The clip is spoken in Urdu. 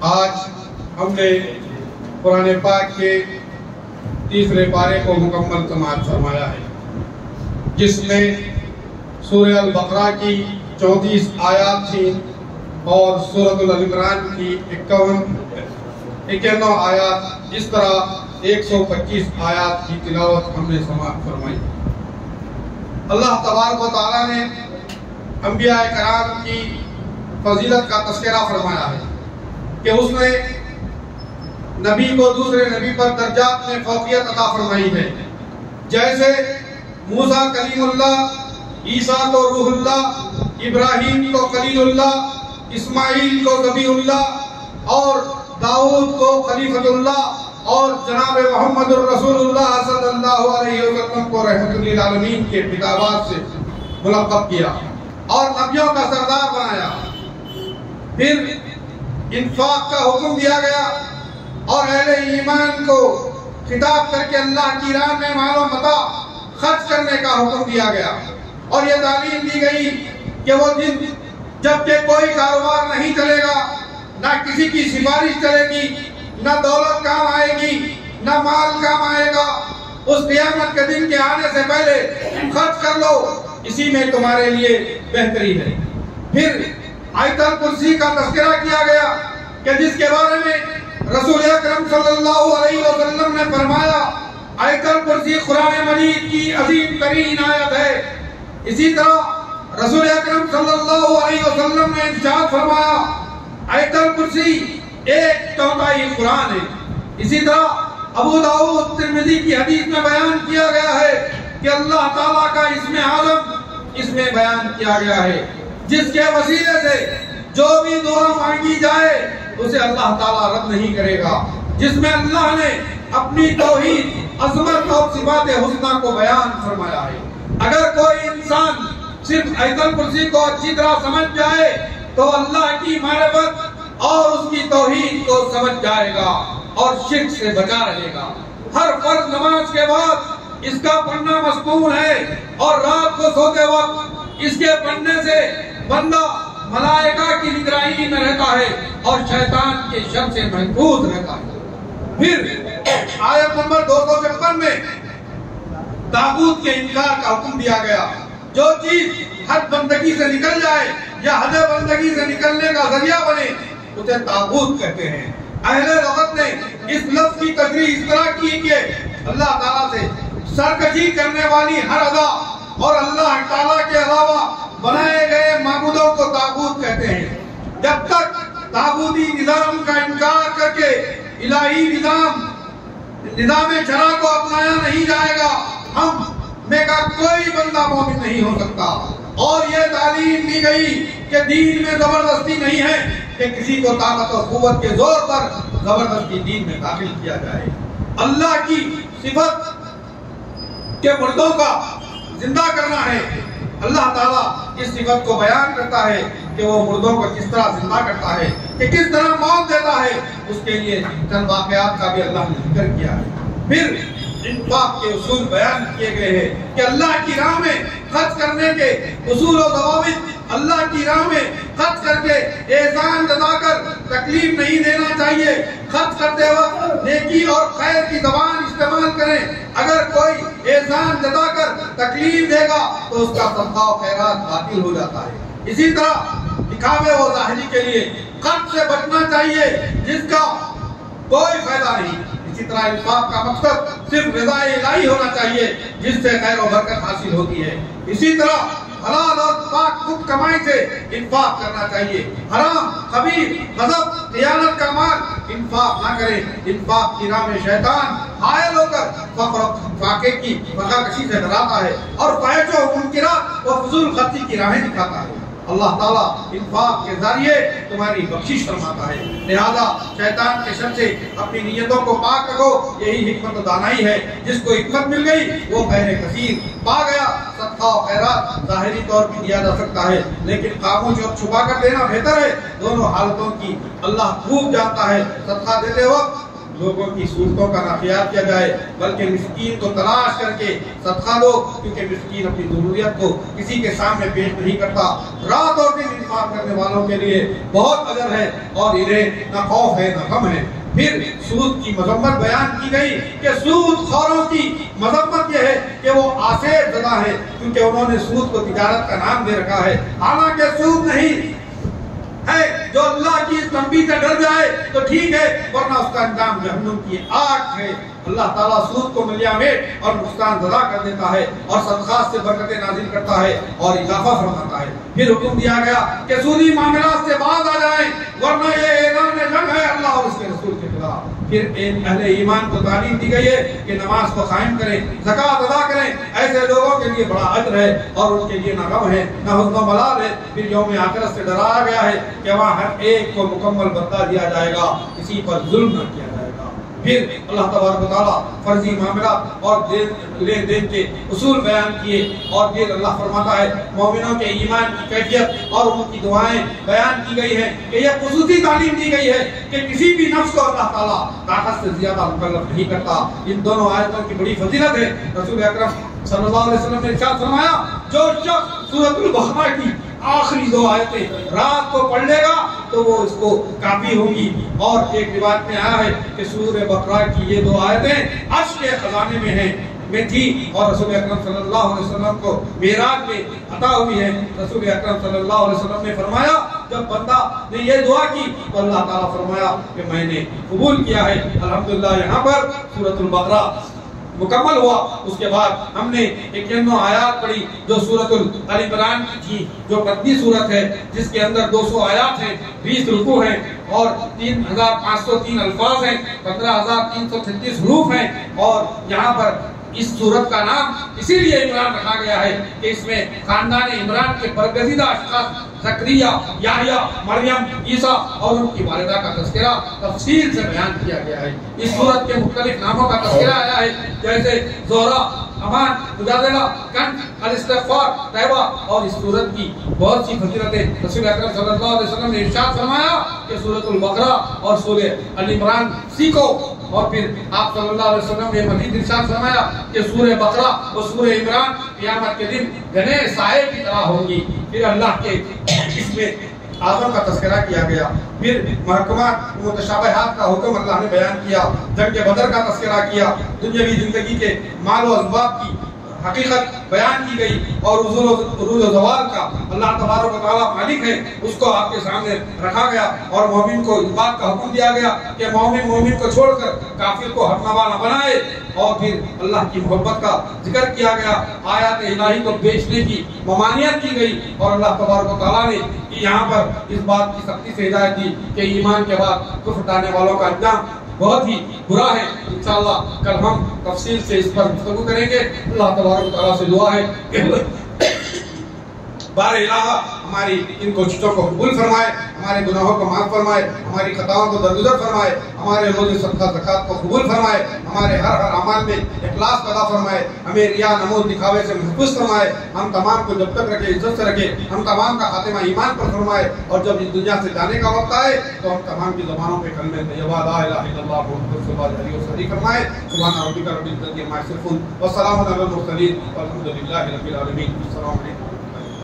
آج ہم نے قرآن پاک کے تیسرے پارے کو مکمل سماعت فرمایا ہے، جس میں سورہ البقرہ کی 34 آیات تھیں اور سورۃ العمران کی 51 آیات، اس طرح 125 آیات کی تلاوت ہم نے سماعت فرمائی۔ اللہ تبارک و تعالیٰ نے انبیاء کرام کی فضیلت کا تذکرہ فرمایا ہے کہ اس نے نبی کو دوسرے نبی پر درجات میں فوقیت عطا فرمائی ہے، جیسے موسیٰ کلیم اللہ، عیسیٰ کو روح اللہ، ابراہیم کو خلیل اللہ، اسماعیل کو ذبیح اللہ اور داؤد کو خلیفۃ اللہ اور جناب محمد الرسول اللہ صلی اللہ علیہ وسلم کو رحمت للعالمین کے خطابات سے ملقب کیا اور نبیوں کا سردار بنایا۔ پھر انفاق کا حکم دیا گیا اور اہل ایمان کو خطاب کر کے اللہ کی راہ میں مال و متاع خرچ کرنے کا حکم دیا گیا، اور یہ تعلیم دی گئی کہ وہ دن جب کہ کوئی کاروبار نہیں چلے گا، نہ کسی کی سفارش چلے گی، نہ دولت کام آئے گی، نہ مال کام آئے گا، اس قیامت کے دن کے آنے سے پہلے خرچ کر لو، اسی میں تمہارے لیے بہتری ہے۔ پھر آیت الکرسی کا تذکرہ کیا گیا کہ جس کے بارے میں رسول اکرم صلی اللہ علیہ وسلم نے فرمایا آیت الکرسی قرآن مجید کی عظیم ترین آیت ہے۔ اسی طرح رسول اکرم صلی اللہ علیہ وسلم نے ارشاد فرمایا آیت الکرسی 1/4 قرآن ہے۔ اسی طرح ابو داؤد ترمذی کی حدیث میں بیان کیا گیا ہے کہ اللہ تعالیٰ کا اسم اعظم اس میں بیان کیا گیا ہے، جس کے وسیلے سے جو بھی دعا مانگی جائے اسے اللہ تعالیٰ رد نہیں کرے گا، جس میں اللہ نے اپنی توحید، عظمت اور صفات حسنہ کو بیان فرمایا ہے۔ اگر کوئی انسان صرف آیت الکرسی کو اچھی طرح سمجھ جائے تو اللہ کی معرفت اور اس کی توحید کو سمجھ جائے گا اور شرک سے بچا رہے گا۔ ہر فرض نماز کے بعد اس کا پڑھنا مستور ہے اور رات کو سوتے وقت اس کے پڑھنے سے بندہ ملائکہ کی نگرانی میں رہتا ہے اور شیطان کے شر سے محفوظ رہتا ہے۔ پھر آیت نمبر 256 میں طاغوت کے انکار کا حکم دیا گیا۔ جو چیز حد بندگی سے نکل جائے یا حد بندگی سے نکلنے کا ذریعہ بنے اسے طاغوت کہتے ہیں۔ اہل لغت نے اس لفظ کی تشریح اس طرح کی کہ اللہ تعالیٰ سے سرکشی کرنے والی ہر ادا اور اللہ تعالیٰ کے علاوہ بنائے گئے معبودوں کو طاغوت کہتے ہیں۔ جب تک طاغوتی نظام کا انکار کر کے الہی نظام شرع کو اپنایا نہیں جائے گا، ہم میں کا کوئی بندہ مومن نہیں ہو سکتا۔ اور یہ تعلیم دی گئی کہ دین میں زبردستی نہیں ہے کہ کسی کو طاقت و قوت کے زور پر زبردستی دین میں داخل کیا جائے۔ اللہ کی صفت کہ مردوں کا زندہ کرنا ہے، اللہ تعالیٰ اس صفت کو بیان کرتا ہے کہ وہ مردوں کو کس طرح زندہ کرتا ہے، کہ کس طرح موت دیتا ہے۔ اس کے لیے چند واقعات کا بھی اللہ نے ذکر کیا ہے۔ پھر انفاق کے اصول بیان کیے گئے ہیں کہ اللہ کی راہ میں خرچ کرنے کے اصول و ضوابط، اللہ کی راہ میں خرچ کر کے احسان جتا کر تکلیف نہیں دینا چاہیے۔ خرچ کرتے وقت نیکی اور خیر کی زبان استعمال کریں۔ اگر کوئی احسان جتا کر تکلیف دے گا تو اس کا صدقہ و خیرات باطل ہو جاتا ہے۔ اسی طرح دکھاوے و ظاہری کے لیے خرچ سے بچنا چاہیے جس کا کوئی فائدہ نہیں۔ اسی طرح انفاق کا مقصد صرف رضا الہی ہونا چاہیے جس سے خیر و برکت حاصل ہوتی ہے۔ اسی طرح حلال اور پاک خود کمائی سے انفاق کرنا چاہیے۔ حرام، خبیث، غضب، خیانت کا مال انفاق نہ کریں۔ انفاق کی راہ میں شیطان حائل ہو کر فقر و فاقے کی فقاکشی سے ڈراتا ہے اور فحش و منکرات و فضول خرچی کی راہیں دکھاتا ہے۔ اللہ تعالیٰ انفاق کے ذریعے تمہاری بخشش فرماتا ہے، لہذا شیطان کے شر سے اپنی نیتوں کو پاک رکھو۔ یہی حکمت و دانائی ہے۔ جس کو حکمت مل گئی وہ خیر کثیر پا گیا۔ صدقہ و خیرات ظاہری طور پر دیا جا سکتا ہے لیکن خاموش اور چھپا کر دینا بہتر ہے۔ دونوں حالتوں کی اللہ خوب جانتا ہے۔ صدقہ دیتے وقت لوگوں کی صورتوں کا نہ خیال کیا جائے بلکہ مسکین کو تلاش کر کے صدقہ دو، کیونکہ مسکین اپنی ضروریت کو کسی کے سامنے پیش نہیں کرتا۔ رات اور دن انفاق کرنے والوں کے لیے بہت اجر ہے اور انہیں نہ خوف ہے نہ غم ہے۔ پھر سود کی مذمت بیان کی گئی کہ سود خوروں کی مذمت یہ ہے کہ وہ آسیب زدہ ہیں، کیونکہ انہوں نے سود کو تجارت کا نام دے رکھا ہے، حالانکہ سود نہیں ہے۔ جو اللہ کی اس تنبیہ سے ڈر جائے تو ٹھیک ہے، ورنہ اس کا انجام جہنم کی آگ ہے۔ اللہ تعالیٰ سود کو ملیا میٹ اور نقصان زدہ کر دیتا ہے اور صدقات سے برکتیں نازل کرتا ہے اور اضافہ فرماتا ہے۔ پھر حکم دیا گیا کہ سودی معاملات سے باز آ جائیں، ورنہ یہ اعلان جنگ ہے اللہ اور اس کے رسول کے خلاف۔ پھر اہل ایمان کو تعلیم دی گئی ہے کہ نماز کو قائم کریں، زکوٰۃ ادا کریں، ایسے لوگوں کے لیے بڑا اجر ہے اور ان کے لیے نہ غم ہے نہ حزن و ملال ہے۔ پھر یوم آخرت سے ڈرایا گیا ہے کہ وہاں ہر ایک کو مکمل بدلہ دیا جائے گا، کسی پر ظلم نہ کیا جائے گا۔ پھر اللہ تبارک و تعالیٰ فرضی معاملات اور لین دین کے اصول بیان کیے، اور پھر اللہ فرماتا ہے مومنوں کے ایمان کی کیفیت اور ان کی دعائیں بیان کی گئی ہیں کہ یہ خصوصی تعلیم دی گئی ہے کہ کسی بھی نفس کو اللہ تعالیٰ طاقت سے زیادہ مکلف نہیں کرتا۔ ان دونوں آیتوں کی بڑی فضیلت ہے۔ رسول اکرم صلی اللہ علیہ وسلم نے ارشاد فرمایا جو شخص سورۃ البقرہ کی آخری 2 آیتیں رات کو پڑھ لے گا تو وہ اس کو کافی ہوگی۔ اور ایک روایت میں آیا ہے کہ سورہ بقرہ کی یہ 2 آیتیں عرش کے خزانے میں تھی اور رسول اکرم صلی اللہ علیہ وسلم کو معراج میں عطا ہوئی ہے۔ رسول اکرم صلی اللہ علیہ وسلم نے فرمایا جب بندہ نے یہ دعا کی تو اللہ تعالیٰ فرمایا کہ میں نے قبول کیا ہے۔ الحمدللہ یہاں پر سورۃ البقرہ مکمل ہوا۔ اس کے بعد ہم نے 91 آیات پڑھی جو سورۃ آل عمران کی تھی، جو مدنی سورت ہے جس کے اندر 200 آیات ہیں، 20 رکوع ہیں اور 3503 الفاظ ہیں، 15336 حروف ہیں۔ اور یہاں پر اس سورت کا نام اسی لیے عمران رکھا گیا ہے کہ اس میں خاندان عمران کے برگزیدہ اشخاص زکریا، یحییٰ، مریم، عیسیٰ اور ان کی والدہ کا تذکرہ تفصیل سے بیان کیا گیا ہے۔ اس سورت کے مختلف ناموں کا تذکرہ آیا ہے جیسے زہرہ، امان، مجادلہ، کنز، الاستغفار، طیبہ، اور اس سورت کی بہت سی فضیلتیں۔ رسول اکرم صلی اللہ علیہ وسلم نے ارشاد فرمایا کہ سورۃ البقرہ اور سورہ آل عمران سیکھو، اور پھر آپ صلی اللہ علیہ وسلم نے مزید ارشاد فرمایا کہ سورہ بقرہ اور سورہ عمران قیامت کے دن گھنے سائے کی طرح ہوں گی۔ پھر اللہ کے اس میں اعظم کا تذکرہ کیا گیا، پھر محکمات متشابہات کا حکم اللہ نے بیان کیا، جنگ بدر کا تذکرہ کیا، دنیاوی زندگی کے مال و اسباب کی حقیقت بیان کی گئی، اور عروج و زوال کا اللہ تبارک و تعالیٰ مالک ہے اس کو آپ کے سامنے رکھا گیا، اور مومن کو اس بات کا حکم دیا گیا کہ مومن کو چھوڑ کر کافر کو ہمنوا نہ بنائے، اور پھر اللہ کی محبت کا ذکر کیا گیا، آیات الہی کو بیچنے کی ممانعت کی گئی، اور اللہ تبارک و تعالیٰ نے یہاں پر اس بات کی سختی سے ہدایت دی کہ ایمان کے بعد کفر ڈالنے والوں کا انجام بہت ہی برا ہے۔ انشاءاللہ کل ہم تفصیل سے اس پر گفتگو کریں گے۔ اللہ تبارک و تعالیٰ سے دعا ہے کہ بار الہ ہماری ان کوششوں کو قبول فرمائے، ہمارے گناہوں کو معاف فرمائے، ہماری خطاؤں کو درگزر فرمائے، ہمارے روزے صدقہ زکوٰۃ کو قبول فرمائے، ہمارے ہر عمل میں اخلاص پیدا فرمائے، ہمیں ریا نمود دکھاوے سے محفوظ فرمائے، ہم تمام کو جب تک رکھے عزت سے رکھے، ہم تمام کا خاتمہ ایمان پر فرمائے، اور جب اس دنیا سے جانے کا وقت آئے تو ہم تمام کی زبانوں پہ کلمہ طیبہ لا الہ الا اللہ محمد رسول اللہ علیہ وسلم فرمائے۔ سبحان ربک رب العزت عما یصفون وسلام علی المرسلین والحمد للہ رب العالمین۔ السلام علیکم۔